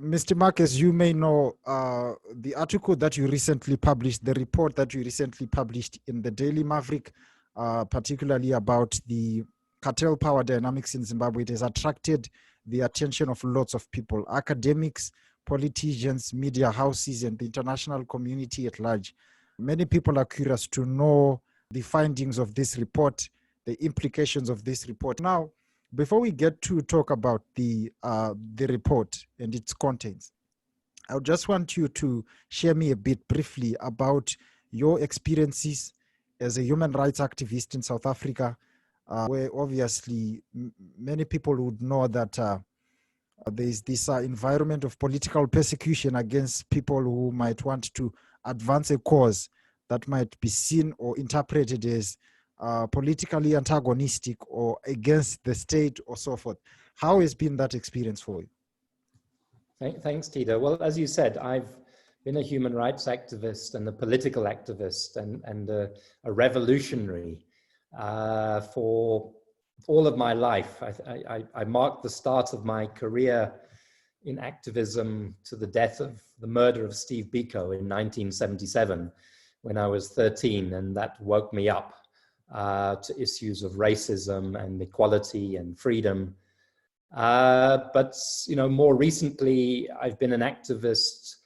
Mr. Mark, as you may know, the article that you recently published, the report that you recently published in the Daily Maverick, particularly about the cartel power dynamics in Zimbabwe, it has attracted the attention of lots of people, academics, politicians, media houses, and the international community at large. Many people are curious to know the findings of this report, the implications of this report. Now, before we get to talk about the report and its contents, I just want you to share me a bit briefly about your experiences as a human rights activist in South Africa, where obviously many people would know that there is this environment of political persecution against people who might want to advance a cause that might be seen or interpreted as politically antagonistic or against the state or so forth. How has been that experience for you? Thanks, Tito. Well, as you said, I've been a human rights activist and a political activist and a revolutionary for all of my life. I marked the start of my career in activism to the death of the murder of Steve Biko in 1977 when I was 13, and that woke me up to issues of racism and equality and freedom. But more recently, I've been an activist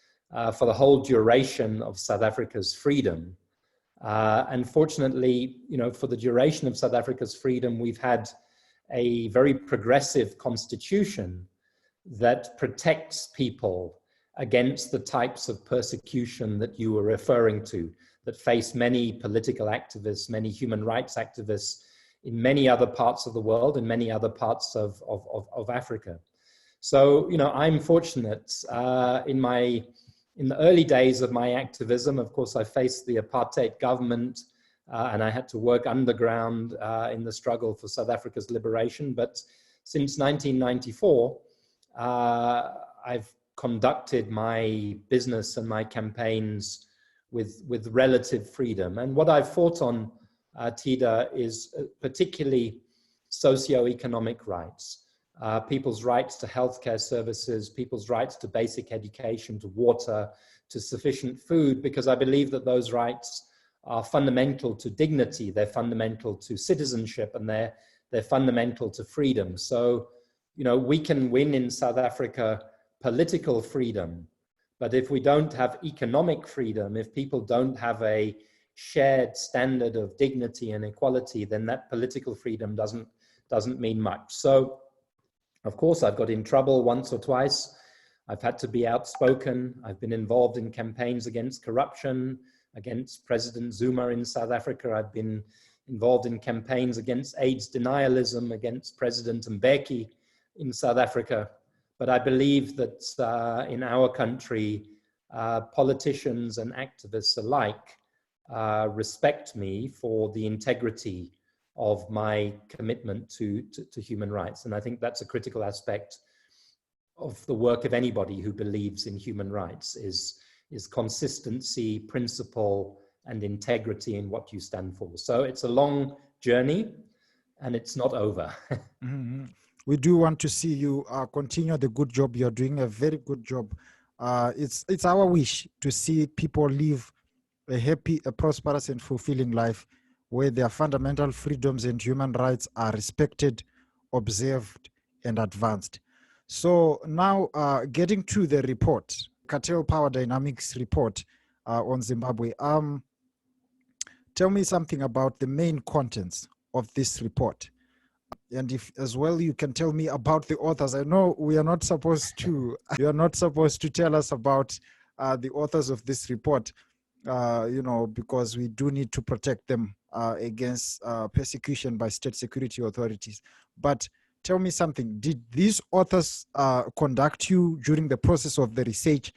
for the whole duration of South Africa's freedom. And fortunately, for the duration of South Africa's freedom, we've had a very progressive constitution that protects people against the types of persecution that you were referring to, that face many political activists, many human rights activists in many other parts of the world and many other parts of Africa. So, I'm fortunate in the early days of my activism. Of course, I faced the apartheid government and I had to work underground in the struggle for South Africa's liberation. But since 1994, I've conducted my business and my campaigns with relative freedom. And what I've fought on, Tida, is particularly socioeconomic rights, people's rights to healthcare services, people's rights to basic education, to water, to sufficient food, because I believe that those rights are fundamental to dignity, they're fundamental to citizenship, and they're fundamental to freedom. So, we can win in South Africa political freedom, but if we don't have economic freedom, if people don't have a shared standard of dignity and equality, then that political freedom doesn't mean much. So, of course, I've got in trouble once or twice. I've had to be outspoken. I've been involved in campaigns against corruption, against President Zuma in South Africa. I've been involved in campaigns against AIDS denialism, against President Mbeki in South Africa. But I believe that in our country, politicians and activists alike respect me for the integrity of my commitment to human rights. And I think that's a critical aspect of the work of anybody who believes in human rights is consistency, principle, and integrity in what you stand for. So it's a long journey and it's not over. Mm-hmm. We do want to see you continue the good job. You're doing a very good job. It's our wish to see people live a happy, a prosperous and fulfilling life where their fundamental freedoms and human rights are respected, observed, and advanced. So now getting to the report, Cartel Power Dynamics report on Zimbabwe. Tell me something about the main contents of this report. And if as well you can tell me about the authors. I know we are not supposed to, you are not supposed to tell us about the authors of this report, because we do need to protect them against persecution by state security authorities. But tell me something, did these authors conduct you during the process of the research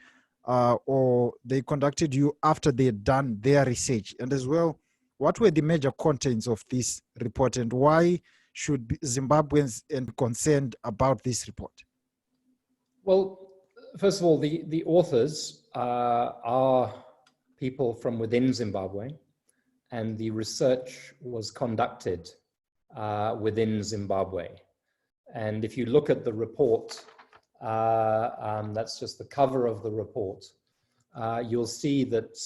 or they conducted you after they had done their research? And as well, what were the major contents of this report and why should Zimbabweans be concerned about this report? Well, first of all, the authors are people from within Zimbabwe, and the research was conducted within Zimbabwe. And if you look at the report, that's just the cover of the report, you'll see that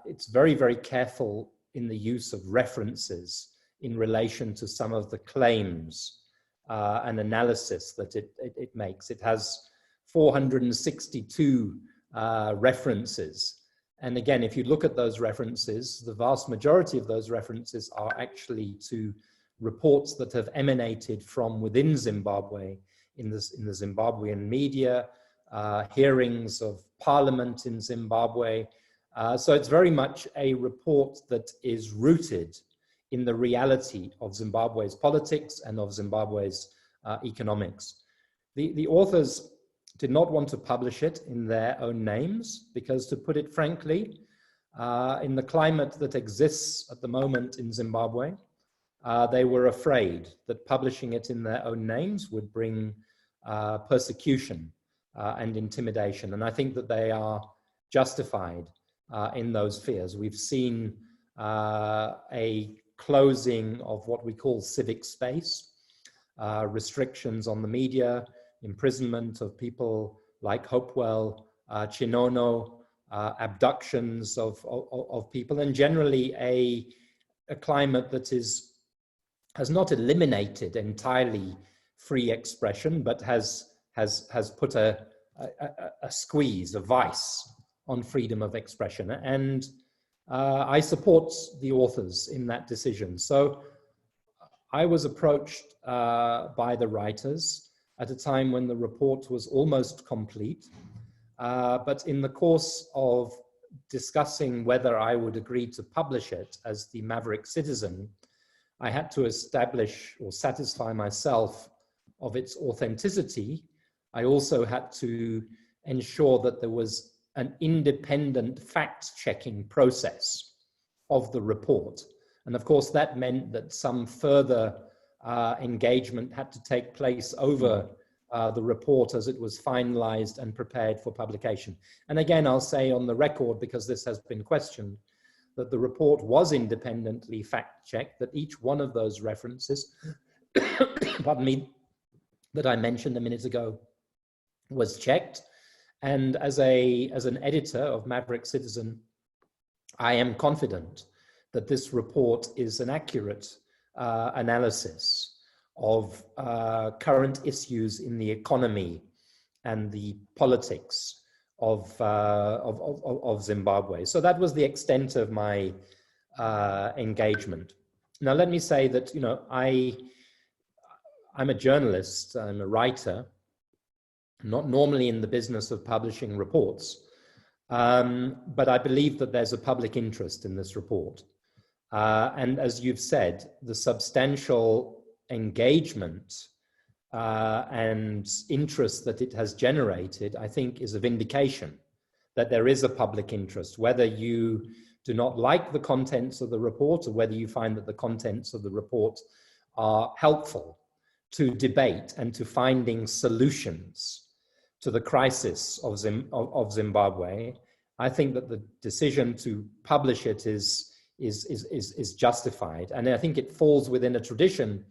it's very, very careful in the use of references in relation to some of the claims and analysis that it makes. It has 462 references. And again, if you look at those references, the vast majority of those references are actually to reports that have emanated from within Zimbabwe in the Zimbabwean media, hearings of parliament in Zimbabwe. So it's very much a report that is rooted in the reality of Zimbabwe's politics and of Zimbabwe's economics. The authors did not want to publish it in their own names because, to put it frankly, in the climate that exists at the moment in Zimbabwe, they were afraid that publishing it in their own names would bring persecution and intimidation. And I think that they are justified in those fears. We've seen a closing of what we call civic space, restrictions on the media, imprisonment of people like Hopewell, Chinono, abductions of people, and generally a climate that has not eliminated entirely free expression, but has put a squeeze, a vice on freedom of expression. And I support the authors in that decision. So I was approached by the writers at a time when the report was almost complete. But in the course of discussing whether I would agree to publish it as the Maverick Citizen, I had to establish or satisfy myself of its authenticity. I also had to ensure that there was an independent fact-checking process of the report. And of course, that meant that some further engagement had to take place over the report as it was finalized and prepared for publication. And again, I'll say on the record, because this has been questioned, that the report was independently fact-checked, that each one of those references, pardon me, that I mentioned a minute ago was checked. And as an editor of Maverick Citizen, I am confident that this report is an accurate analysis of current issues in the economy and the politics of Zimbabwe. So that was the extent of my engagement. Now, let me say that, you know, I'm a journalist, I'm a writer, not normally in the business of publishing reports, but I believe that there's a public interest in this report. And as you've said, the substantial engagement and interest that it has generated, I think, is a vindication that there is a public interest, whether you do not like the contents of the report or whether you find that the contents of the report are helpful to debate and to finding solutions to the crisis of Zimbabwe. I think that the decision to publish it is justified. And I think it falls within a tradition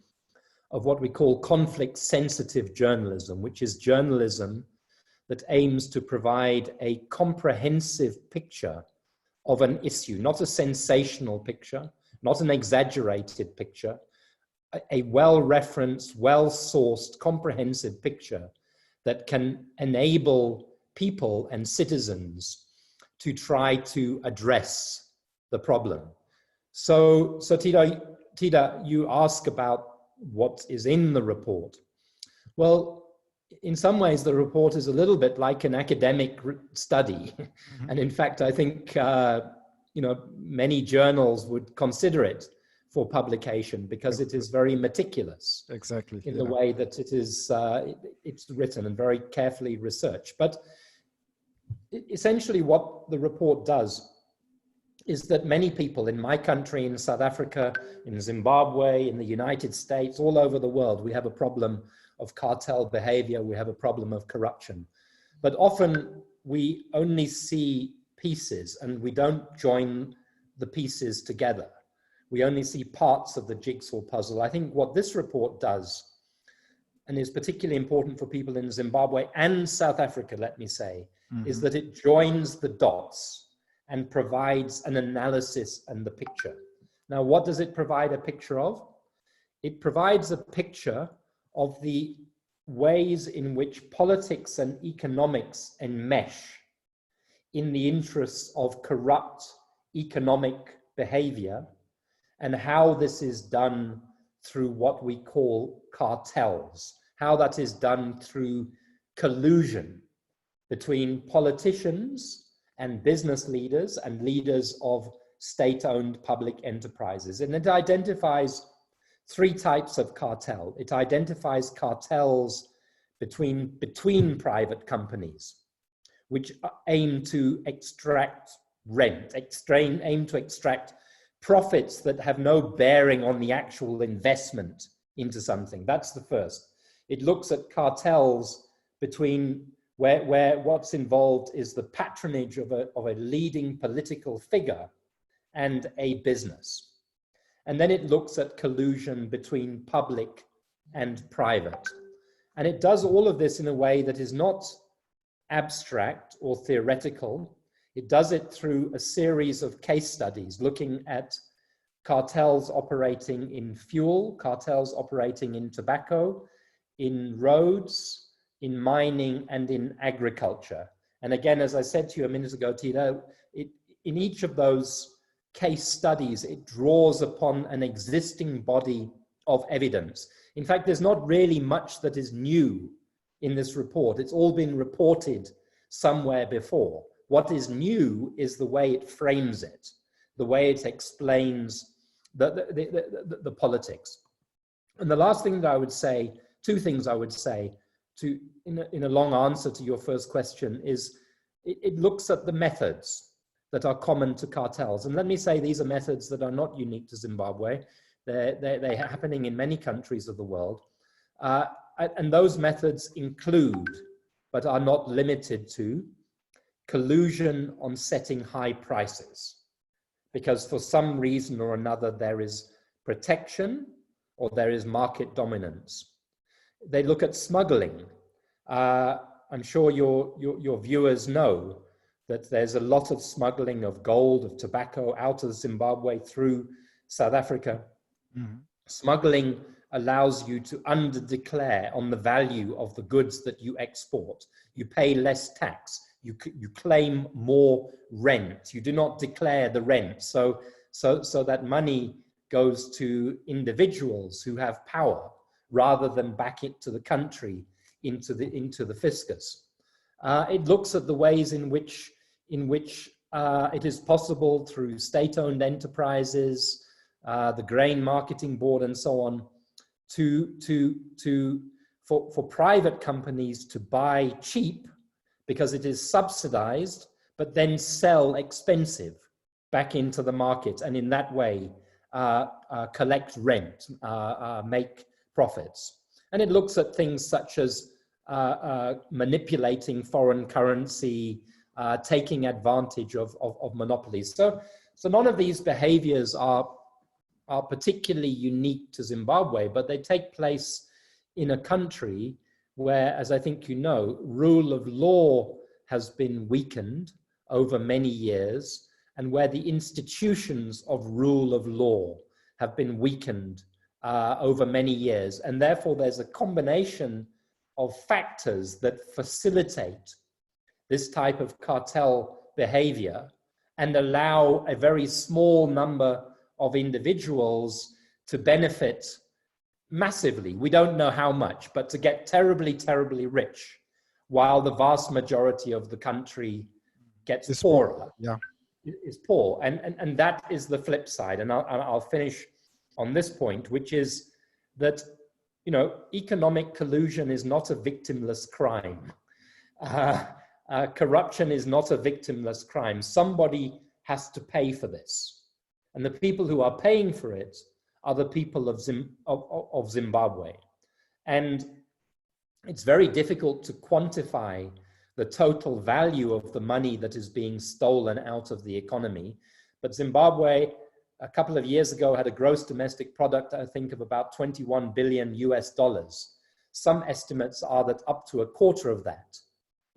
of what we call conflict-sensitive journalism, which is journalism that aims to provide a comprehensive picture of an issue, not a sensational picture, not an exaggerated picture, a well-referenced, well-sourced, comprehensive picture that can enable people and citizens to try to address the problem. So Tida, you ask about what is in the report. Well, in some ways, the report is a little bit like an academic study. Mm-hmm. And in fact, I think, you know, many journals would consider it for publication because it is very meticulous. Exactly. In the way that it is, it's written and very carefully researched. But essentially what the report does is that many people in my country, in South Africa, in Zimbabwe, in the United States, all over the world, we have a problem of cartel behavior, we have a problem of corruption. But often we only see pieces and we don't join the pieces together. We only see parts of the jigsaw puzzle. I think what this report does and is particularly important for people in Zimbabwe and South Africa, let me say, is Mm-hmm. that it joins the dots and provides an analysis and the picture. Now, what does it provide a picture of? It provides a picture of the ways in which politics and economics enmesh in the interests of corrupt economic behavior, and how this is done through what we call cartels, how that is done through collusion between politicians and business leaders and leaders of state-owned public enterprises. And it identifies three types of cartel. It identifies cartels between private companies, which aim to extract rent, aim to extract profits that have no bearing on the actual investment into something. That's the first. It looks at cartels between where what's involved is the patronage of a leading political figure and a business. And then it looks at collusion between public and private. And it does all of this in a way that is not abstract or theoretical. It does it through a series of case studies looking at cartels operating in fuel, cartels operating in tobacco, in roads, in mining, and in agriculture. And again, as I said to you a minute ago, Tito, in each of those case studies, it draws upon an existing body of evidence. In fact, there's not really much that is new in this report. It's all been reported somewhere before. What is new is the way it frames it, the way it explains the politics. And the last thing that I would say, two things I would say in a long answer to your first question is it looks at the methods that are common to cartels. And let me say these are methods that are not unique to Zimbabwe. They're happening in many countries of the world. And those methods include, but are not limited to, collusion on setting high prices. Because for some reason or another, there is protection or there is market dominance. They look at smuggling. I'm sure your viewers know that there's a lot of smuggling of gold, of tobacco out of Zimbabwe through South Africa. Mm-hmm. Smuggling allows you to underdeclare on the value of the goods that you export. You pay less tax. You claim more rent. You do not declare the rent. So that money goes to individuals who have power rather than back it to the country into the fiscus. It looks at the ways in which it is possible through state-owned enterprises, the Grain Marketing Board, and so on, for private companies to buy cheap because it is subsidized, but then sell expensive back into the market, and in that way collect rent, make profits. And it looks at things such as manipulating foreign currency, taking advantage of monopolies. So none of these behaviors are particularly unique to Zimbabwe, but they take place in a country where, as I think you know, rule of law has been weakened over many years, and where the institutions of rule of law have been weakened over many years. And therefore, there's a combination of factors that facilitate this type of cartel behavior and allow a very small number of individuals to benefit massively. We don't know how much, but to get terribly, terribly rich, while the vast majority of the country gets poorer. Yeah, is poor. And that is the flip side. And I'll finish on this point, which is that, you know, economic collusion is not a victimless crime. Corruption is not a victimless crime. Somebody has to pay for this. And the people who are paying for it are the people of Zimbabwe. And it's very difficult to quantify the total value of the money that is being stolen out of the economy. But Zimbabwe, a couple of years ago, had a gross domestic product, I think, of about 21 billion US dollars. some estimates are that up to a quarter of that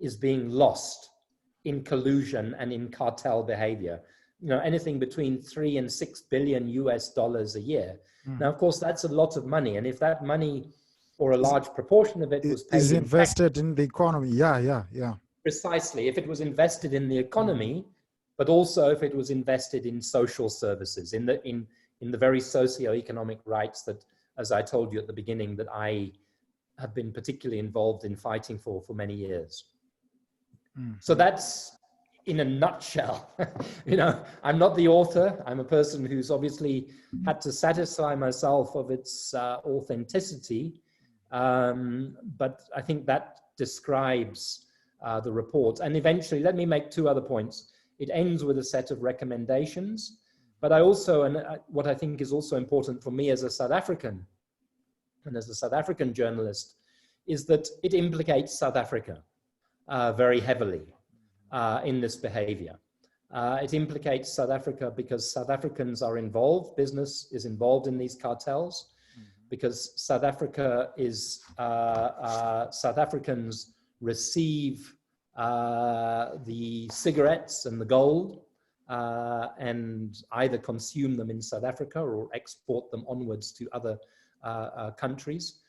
is being lost in collusion and in cartel behavior. Anything between 3 and 6 billion US dollars a year. Now, of course, that's a lot of money. And if that money, or a large proportion of it, was paid is invested in the economy. Yeah. Precisely. If it was invested in the economy, but also if it was invested in social services, in the very socio-economic rights that, as I told you at the beginning, that I have been particularly involved in fighting for many years. So that's in a nutshell. I'm not the author. I'm a person who's obviously had to satisfy myself of its authenticity. But I think that describes the report. And eventually, let me make 2 other points. It ends with a set of recommendations, but I also, and what I think is also important for me as a South African, and as a South African journalist, is that it implicates South Africa very heavily in this behavior. It implicates South Africa because South Africans are involved, business is involved in these cartels, because South Africa is, South Africans receive the cigarettes and the gold and either consume them in South Africa or export them onwards to other countries,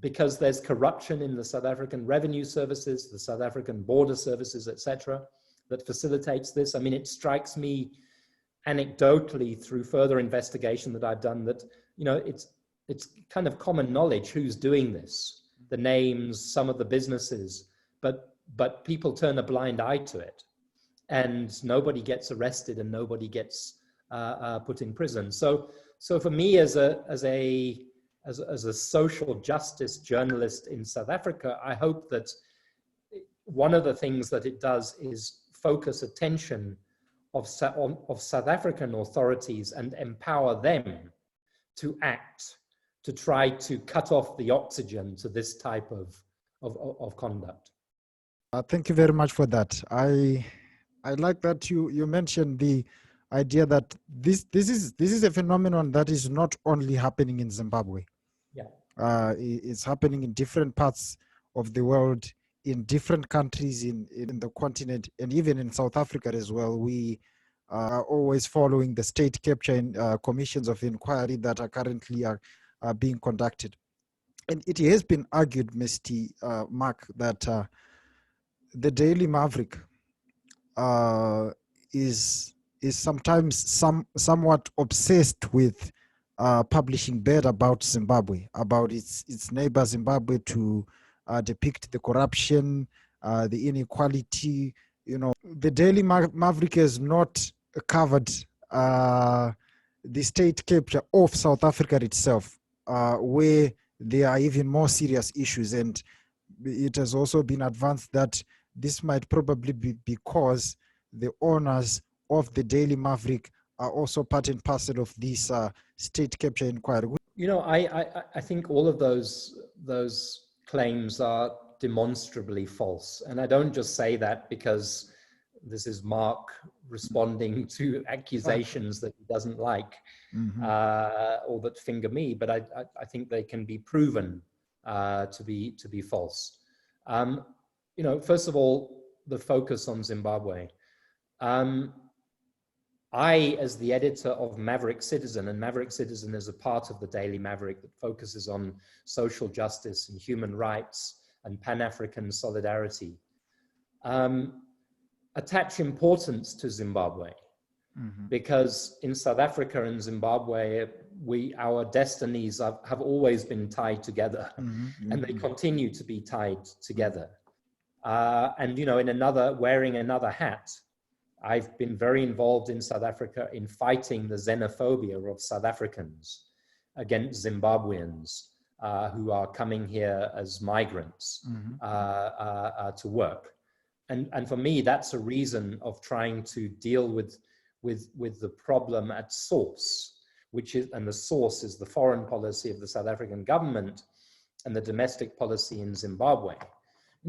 because there's corruption in the South African revenue services, the South African border services, etc., that facilitates this. I mean, it strikes me anecdotally through further investigation that I've done that, it's kind of common knowledge who's doing this, the names, some of the businesses, but people turn a blind eye to it, and nobody gets arrested and nobody gets put in prison. So for me, as a social justice journalist in South Africa, I hope that one of the things that it does is focus attention of South African authorities and empower them to act, to try to cut off the oxygen to this type of conduct. Thank you very much for that. I like that you mentioned the idea that this is a phenomenon that is not only happening in Zimbabwe. Yeah, it's happening in different parts of the world, in different countries in the continent, and even in South Africa as well. We are always following the state capture commissions of inquiry that are currently being conducted. And it has been argued, Mr. Mark, that the Daily Maverick is sometimes somewhat obsessed with publishing bad about Zimbabwe, about its neighbor Zimbabwe, to depict the corruption, the inequality. The Daily Maverick has not covered the state capture of South Africa itself, where there are even more serious issues. And it has also been advanced that this might probably be because the owners of the Daily Maverick are also part and parcel of this state capture inquiry. I think all of those claims are demonstrably false. And I don't just say that because this is Mark responding to accusations that he doesn't like, or that finger me, but I think they can be proven to be false. First of all, the focus on Zimbabwe. I, as the editor of Maverick Citizen, and Maverick Citizen is a part of the Daily Maverick that focuses on social justice and human rights and Pan-African solidarity, attach importance to Zimbabwe, because in South Africa and Zimbabwe, our destinies have always been tied together, and they continue to be tied together. And wearing another hat, I've been very involved in South Africa in fighting the xenophobia of South Africans against Zimbabweans who are coming here as migrants to work. And for me, that's a reason of trying to deal with the problem at source, and the source is the foreign policy of the South African government and the domestic policy in Zimbabwe.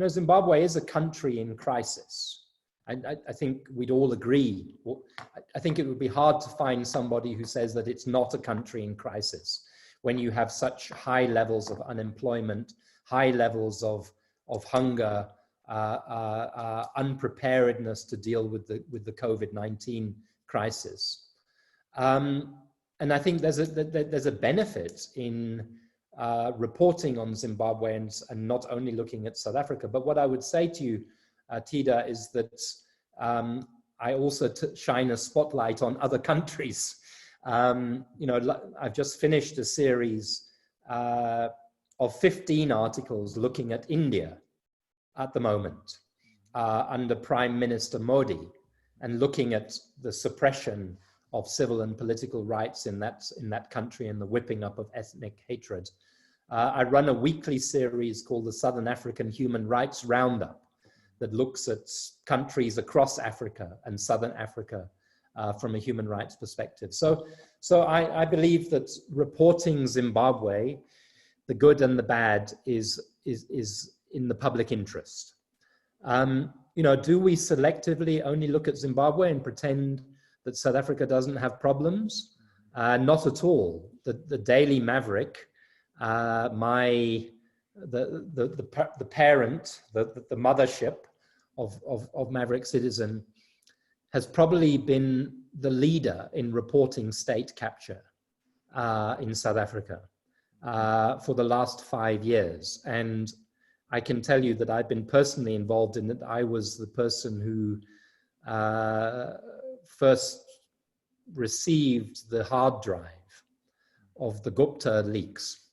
Zimbabwe is a country in crisis. I think we'd all agree. I think it would be hard to find somebody who says that it's not a country in crisis when you have such high levels of unemployment, high levels of hunger, unpreparedness to deal with the COVID-19 crisis. And I think there's a benefit in reporting on Zimbabweans and not only looking at South Africa. But what I would say to you, Tida, is that I also shine a spotlight on other countries. I've just finished a series of 15 articles looking at India at the moment under Prime Minister Modi, and looking at the suppression of civil and political rights in that country and the whipping up of ethnic hatred. I run a weekly series called the Southern African Human Rights Roundup that looks at countries across Africa and Southern Africa from a human rights perspective. So I believe that reporting Zimbabwe, the good and the bad, is in the public interest. Do we selectively only look at Zimbabwe and pretend that South Africa doesn't have problems? Not at all. The Daily Maverick, the parent, the mothership of Maverick Citizen, has probably been the leader in reporting state capture in South Africa for the last 5 years. And I can tell you that I've been personally involved in it. I was the person who first received the hard drive of the Gupta leaks.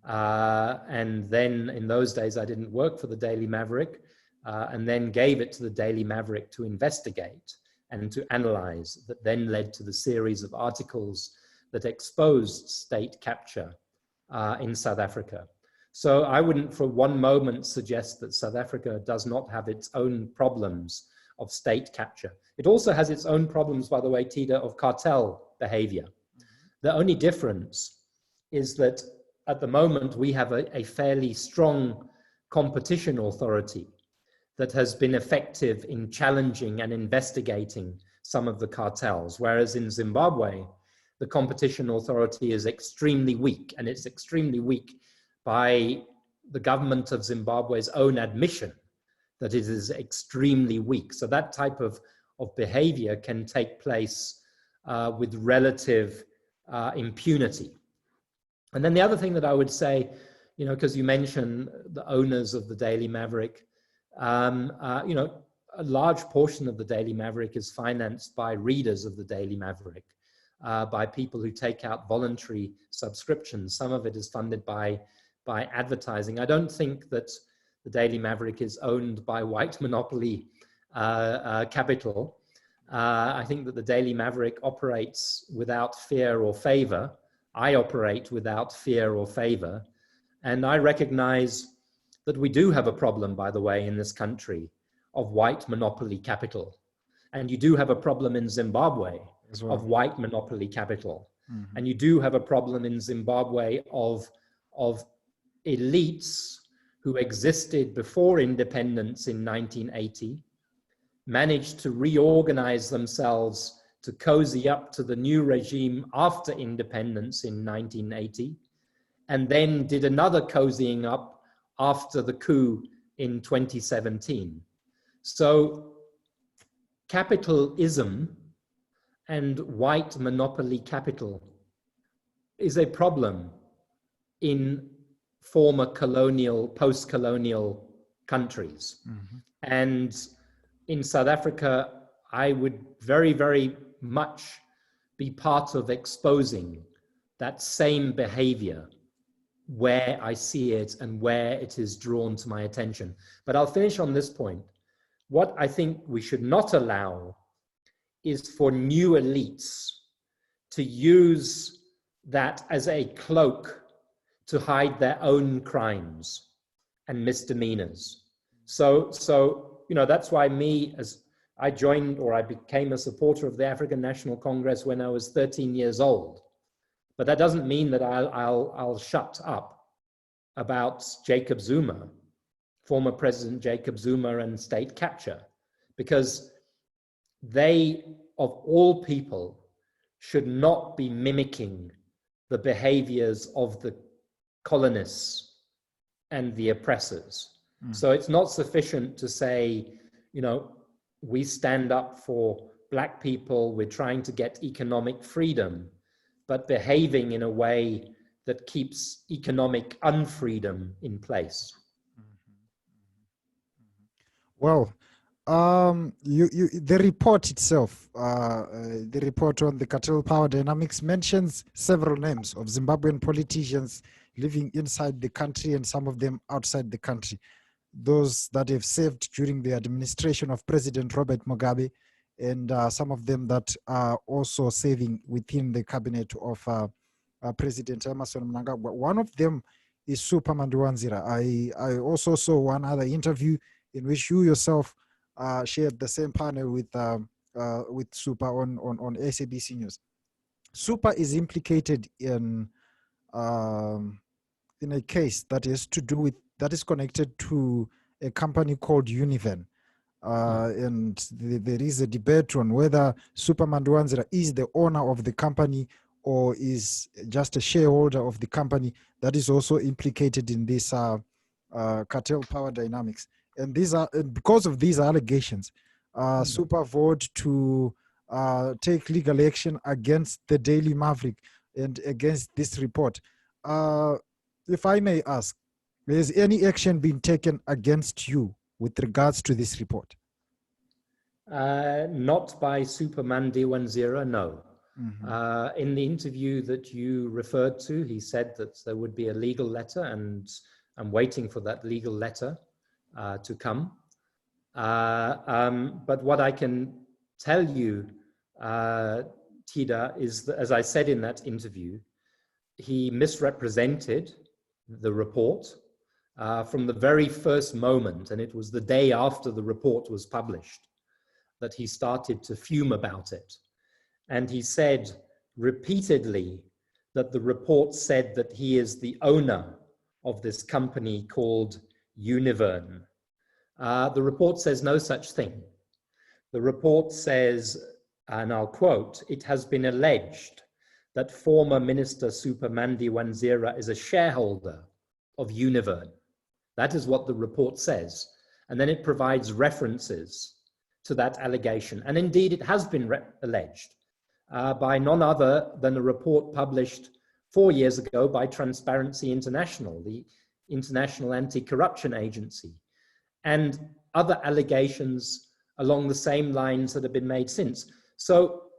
And then in those days, I didn't work for the Daily Maverick, and then gave it to the Daily Maverick to investigate and to analyze, that then led to the series of articles that exposed state capture in South Africa. So I wouldn't for one moment suggest that South Africa does not have its own problems of state capture. It also has its own problems, by the way, Tida, of cartel behavior. The only difference is that at the moment we have a fairly strong competition authority that has been effective in challenging and investigating some of the cartels, whereas in Zimbabwe, the competition authority is extremely weak, and it's extremely weak by the government of Zimbabwe's own admission that it is extremely weak. So that type of behavior can take place with relative impunity. And then the other thing that I would say, because you mentioned the owners of the Daily Maverick, a large portion of the Daily Maverick is financed by readers of the Daily Maverick, by people who take out voluntary subscriptions. Some of it is funded by advertising. I don't think that the Daily Maverick is owned by white monopoly capital. I think that the Daily Maverick operates without fear or favor. I operate without fear or favor. And I recognize that we do have a problem, by the way, in this country of white monopoly capital. And you do have a problem in Zimbabwe as well, of white monopoly capital. Mm-hmm. And you do have a problem in Zimbabwe of elites who existed before independence in 1980, managed to reorganize themselves to cozy up to the new regime after independence in 1980, and then did another cozying up after the coup in 2017. So capitalism and white monopoly capital is a problem in former colonial, post-colonial countries. Mm-hmm. And in South Africa, I would very, very much be part of exposing that same behavior where I see it and where it is drawn to my attention. But I'll finish on this point. What I think we should not allow is for new elites to use that as a cloak to hide their own crimes and misdemeanors. So that's why as I joined, or I became a supporter of the African National Congress when I was 13 years old. But that doesn't mean that I'll shut up about Jacob Zuma, former President Jacob Zuma, and state capture, because they, of all people, should not be mimicking the behaviors of the colonists and the oppressors. So it's not sufficient to say, you know, we stand up for Black people, we're trying to get economic freedom, but behaving in a way that keeps economic unfreedom in place. Well, the report itself, the report on the Cartel Power Dynamics mentions several names of Zimbabwean politicians living inside the country and some of them outside the country. Those that have served during the administration of President Robert Mugabe, and some of them that are also serving within the cabinet of President Emmerson Mnangagwa. One of them is Super Mandiwanzira. I also saw one other interview in which you yourself shared the same panel with Super on SABC News. Super is implicated in a case that is to do with, that is connected to a company called Univen. And there is a debate on whether Super Mandiwanzira is the owner of the company or is just a shareholder of the company that is also implicated in this Cartel Power Dynamics. And these are, because of these allegations, Super vowed to take legal action against the Daily Maverick and against this report. If I may ask, has any action been taken against you with regards to this report? Not by Super Mandiwanzira, no. In the interview that you referred to, he said that there would be a legal letter, and I'm waiting for that legal letter to come. But what I can tell you, Tida, is that, as I said in that interview, he misrepresented the report from the very first moment, and it was the day after the report was published that he started to fume about it. And he said repeatedly that the report said that he is the owner of this company called Univen. The report says no such thing. The report says, and I'll quote, "It has been alleged that former Minister Super Mandiwanzira is a shareholder of Univen." That is what the report says. And then it provides references to that allegation. And indeed, it has been alleged by none other than a report published 4 years ago by Transparency International, the International Anti-Corruption Agency, and other allegations along the same lines that have been made since. So,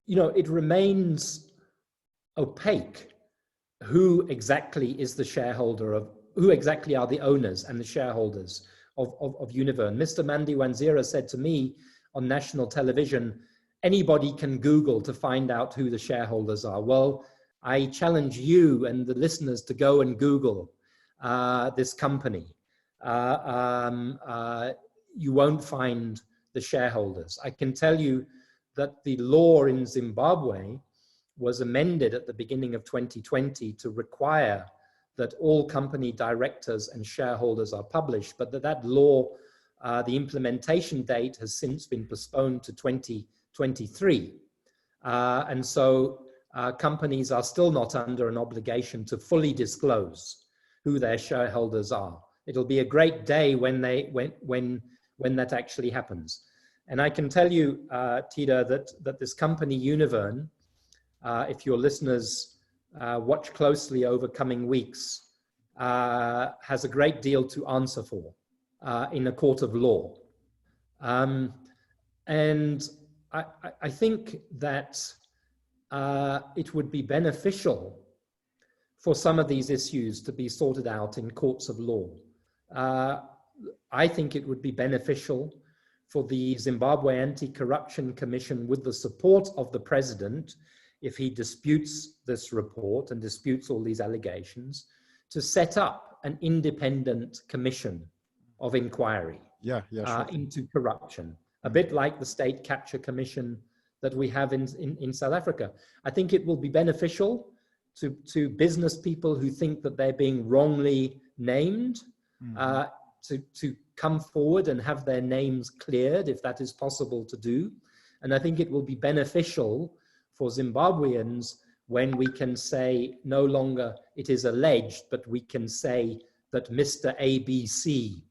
you know, it remains opaque who exactly is the shareholder of, who exactly are the owners and the shareholders of Univen. Mr. Mandiwanzira said to me on national television, anybody can Google to find out who the shareholders are. Well, I challenge you and the listeners to go and Google this company. You won't find the shareholders. I can tell you that the law in Zimbabwe was amended at the beginning of 2020 to require that all company directors and shareholders are published, but that law, the implementation date has since been postponed to 2023. And so companies are still not under an obligation to fully disclose who their shareholders are. It'll be a great day when that actually happens. And I can tell you, Tida, that this company Univen, if your listeners watch closely over coming weeks, has a great deal to answer for in a court of law. And I think that it would be beneficial for some of these issues to be sorted out in courts of law. I think it would be beneficial for the Zimbabwe Anti-Corruption Commission, with the support of the president, if he disputes this report and disputes all these allegations, to set up an independent commission of inquiry into corruption, a bit like the State Capture Commission that we have in South Africa. I think it will be beneficial to business people who think that they're being wrongly named, to come forward and have their names cleared, if that is possible to do. And I think it will be beneficial for Zimbabweans when we can say no longer it is alleged, but we can say that Mr. ABC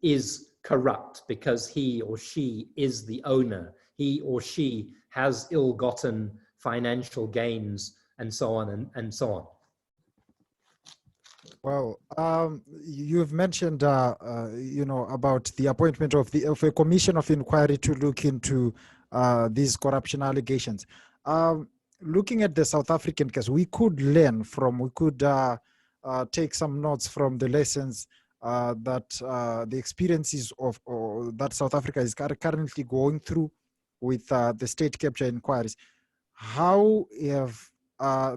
is corrupt because he or she is the owner, he or she has ill-gotten financial gains, and so on and so on. Well, you've mentioned, about the appointment of a commission of inquiry to look into these corruption allegations. Looking at the South African case, we could take some notes from the lessons that the experiences of that South Africa is currently going through with the state capture inquiries. How have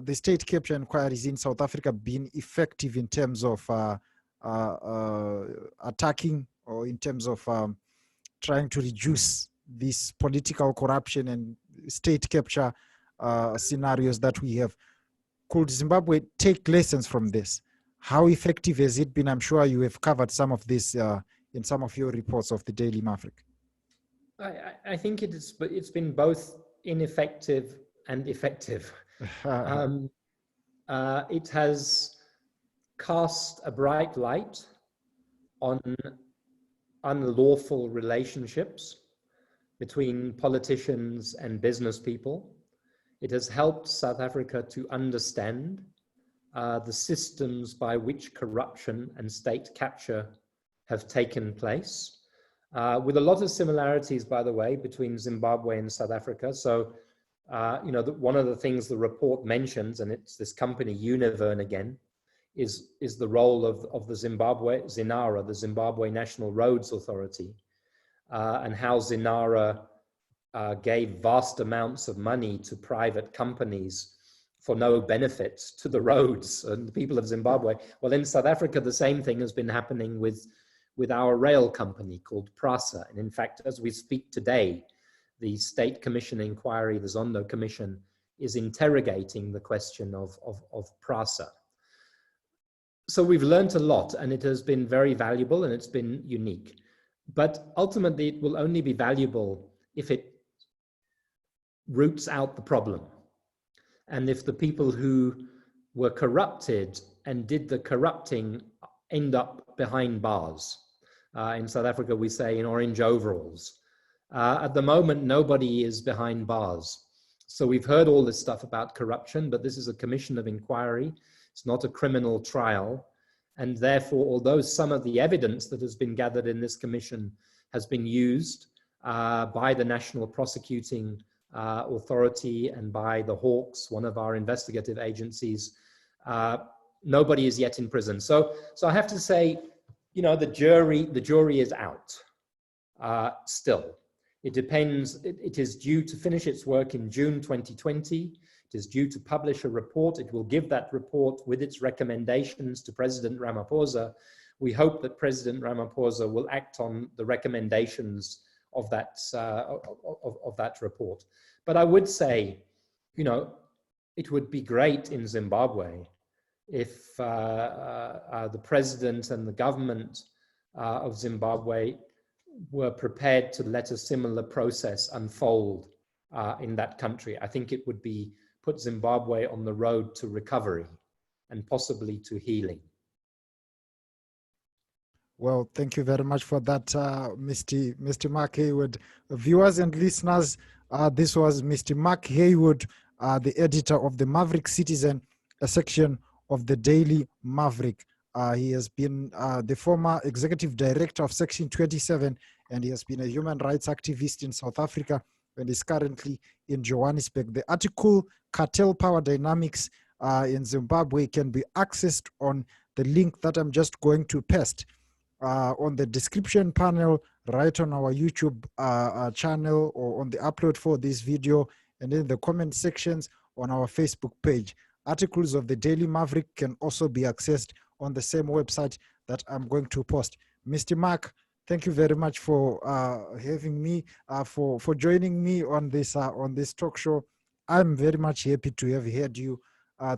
the state capture inquiries in South Africa been effective in terms of attacking, or in terms of trying to reduce this political corruption and state capture scenarios that we have? Could Zimbabwe take lessons from this? How effective has it been? I'm sure you have covered some of this in some of your reports of the Daily Maverick. I think it's been both ineffective and effective. It has cast a bright light on unlawful relationships between politicians and business people. It has helped South Africa to understand the systems by which corruption and state capture have taken place, with a lot of similarities, by the way, between Zimbabwe and South Africa. So, one of the things the report mentions, and it's this company Univern again, is the role of the ZINARA, the Zimbabwe National Roads Authority, and how ZINARA gave vast amounts of money to private companies for no benefit to the roads and the people of Zimbabwe. Well, in South Africa, the same thing has been happening with our rail company called PRASA. And in fact, as we speak today, the State Commission inquiry, the Zondo Commission, is interrogating the question of PRASA. So we've learned a lot, and it has been very valuable, and it's been unique. But ultimately, it will only be valuable if it roots out the problem. And if the people who were corrupted and did the corrupting end up behind bars. In South Africa, we say in orange overalls. At the moment, nobody is behind bars. So we've heard all this stuff about corruption, but this is a commission of inquiry. It's not a criminal trial. And therefore, although some of the evidence that has been gathered in this commission has been used by the National Prosecuting Authority and by the Hawks, one of our investigative agencies, nobody is yet in prison. So I have to say, the jury is out still. It depends. It is due to finish its work in June 2020. It is due to publish a report. It will give that report with its recommendations to President Ramaphosa. We hope that President Ramaphosa will act on the recommendations of that report. But I would say, it would be great in Zimbabwe if the president and the government of Zimbabwe were prepared to let a similar process unfold in that country. I think it would put Zimbabwe on the road to recovery and possibly to healing. Well, thank you very much for that, Mr. Mark Heywood. Viewers and listeners, this was Mr. Mark Heywood, the editor of the Maverick Citizen, a section of the Daily Maverick. He has been the former executive director of SECTION27, and he has been a human rights activist in South Africa and is currently in Johannesburg. The article, Cartel Power Dynamics in Zimbabwe, can be accessed on the link that I'm just going to paste on the description panel, right on our YouTube channel, or on the upload for this video, and in the comment sections on our Facebook page. Articles of the Daily Maverick can also be accessed on the same website that I'm going to post. Mr. Mark, thank you very much for having me, for joining me on this talk show. I'm very much happy to have heard you.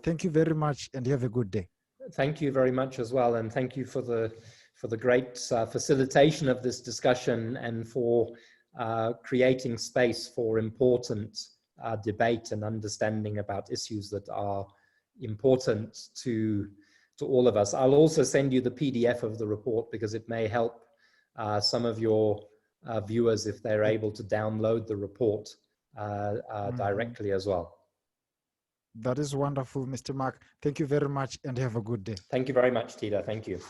Thank you very much, and have a good day. Thank you very much as well, and thank you for the great facilitation of this discussion and for creating space for important debate and understanding about issues that are important to all of us. I'll also send you the PDF of the report because it may help some of your viewers if they're able to download the report directly as well. That is wonderful, Mr. Mark. Thank you very much and have a good day. Thank you very much, Tida. Thank you.